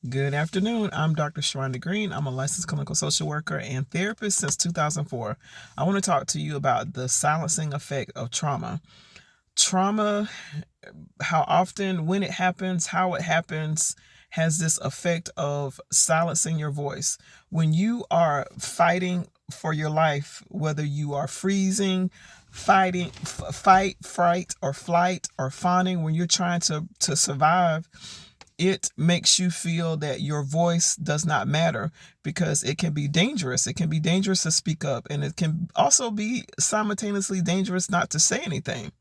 Good afternoon. I'm Dr. Sha-Rhonda Green. I'm a licensed clinical social worker and therapist since 2004. I want to talk to you about the silencing effect of trauma. Trauma, how often, when it happens, how it happens, has this effect of silencing your voice. When you are fighting for your life, whether you are freezing, fighting, fight, fright, or flight, or fawning, when you're trying to survive, it makes you feel that your voice does not matter because it can be dangerous. It can be dangerous to speak up, and it can also be simultaneously dangerous not to say anything.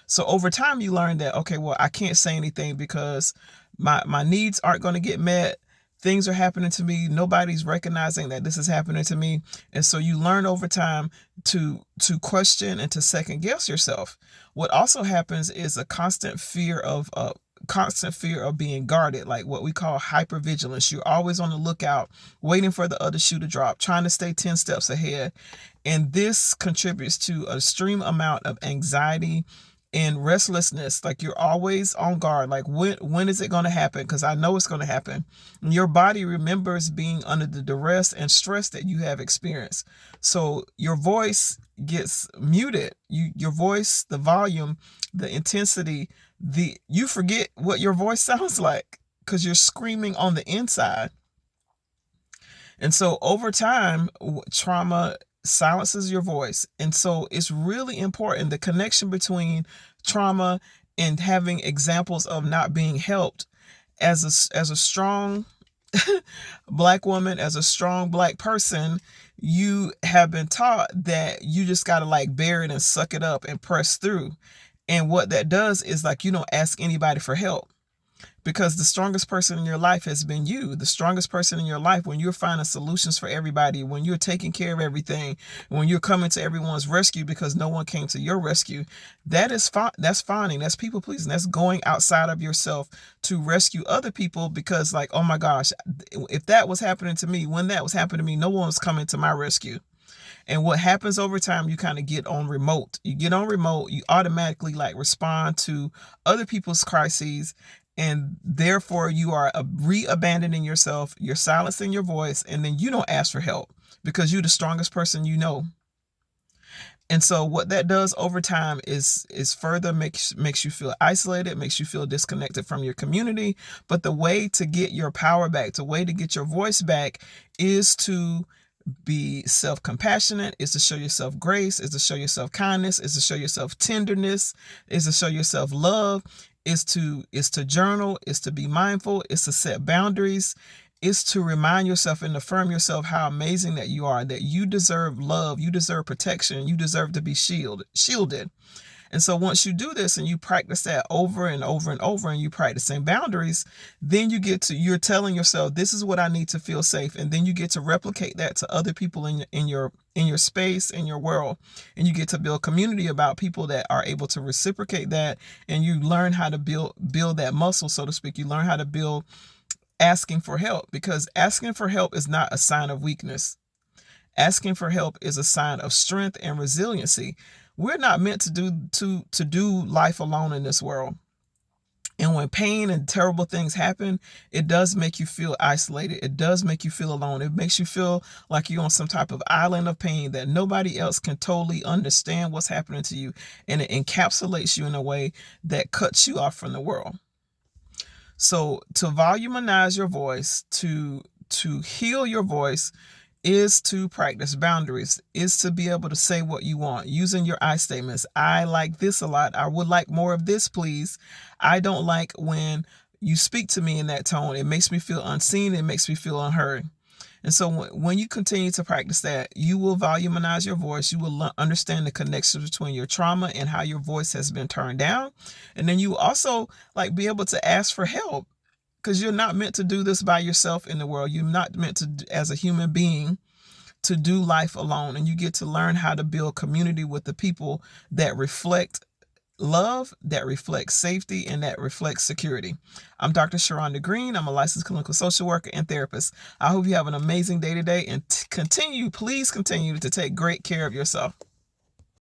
So over time, you learn that, okay, well, I can't say anything because my needs aren't going to get met. Things are happening to me. Nobody's recognizing that this is happening to me. And so you learn over time to question and to second guess yourself. What also happens is a constant fear of being guarded, like what we call hypervigilance. You're always on the lookout, waiting for the other shoe to drop, trying to stay 10 steps ahead. And this contributes to an extreme amount of anxiety and restlessness. Like you're always on guard, like when is it going to happen, because I know it's going to happen. And your body remembers being under the duress and stress that you have experienced, so your voice gets muted. Your voice, the volume, the intensity, you forget what your voice sounds like because you're screaming on the inside. And so over time, trauma silences your voice. And so it's really important, the connection between trauma and having examples of not being helped. As a strong Black woman, as a strong Black person, you have been taught that you just got to like bear it and suck it up and press through. And what that does is, like, you don't ask anybody for help, because the strongest person in your life has been you. The strongest person in your life, when you're finding solutions for everybody, when you're taking care of everything, when you're coming to everyone's rescue because no one came to your rescue, that's fawning, that's people pleasing, that's going outside of yourself to rescue other people. Because, like, oh my gosh, if that was happening to me, when that was happening to me, no one was coming to my rescue. And what happens over time, you kind of get on remote. You get on remote, you automatically like respond to other people's crises. And therefore, you are re-abandoning yourself. You're silencing your voice, and then you don't ask for help because you're the strongest person you know. And so what that does over time is further makes you feel isolated, makes you feel disconnected from your community. But the way to get your power back, the way to get your voice back, is to be self-compassionate, is to show yourself grace, is to show yourself kindness, is to show yourself tenderness, is to show yourself love, is to journal, is to be mindful, is to set boundaries, is to remind yourself and affirm yourself how amazing that you are, that you deserve love, you deserve protection, you deserve to be shielded. And so once you do this and you practice that over and over and over, and you practicing boundaries, then you're telling yourself, this is what I need to feel safe. And then you get to replicate that to other people in your space, in your world. And you get to build community about people that are able to reciprocate that. And you learn how to build that muscle, so to speak. You learn how to build asking for help, because asking for help is not a sign of weakness. Asking for help is a sign of strength and resiliency. We're not meant to do life alone in this world. And when pain and terrible things happen, it does make you feel isolated. It does make you feel alone. It makes you feel like you're on some type of island of pain, that nobody else can totally understand what's happening to you. And it encapsulates you in a way that cuts you off from the world. So to voluminize your voice, to heal your voice, is to practice boundaries, is to be able to say what you want using your I statements. I like this a lot. I would like more of this, please. I don't like when you speak to me in that tone. It makes me feel unseen. It makes me feel unheard. And so when you continue to practice that, you will voluminize your voice. You will understand the connection between your trauma and how your voice has been turned down. And then you also like be able to ask for help, because you're not meant to do this by yourself in the world. You're not meant to, as a human being, to do life alone. And you get to learn how to build community with the people that reflect love, that reflects safety, and that reflects security. I'm Dr. Sha-Rhonda Green. I'm a licensed clinical social worker and therapist. I hope you have an amazing day today, and please continue to take great care of yourself.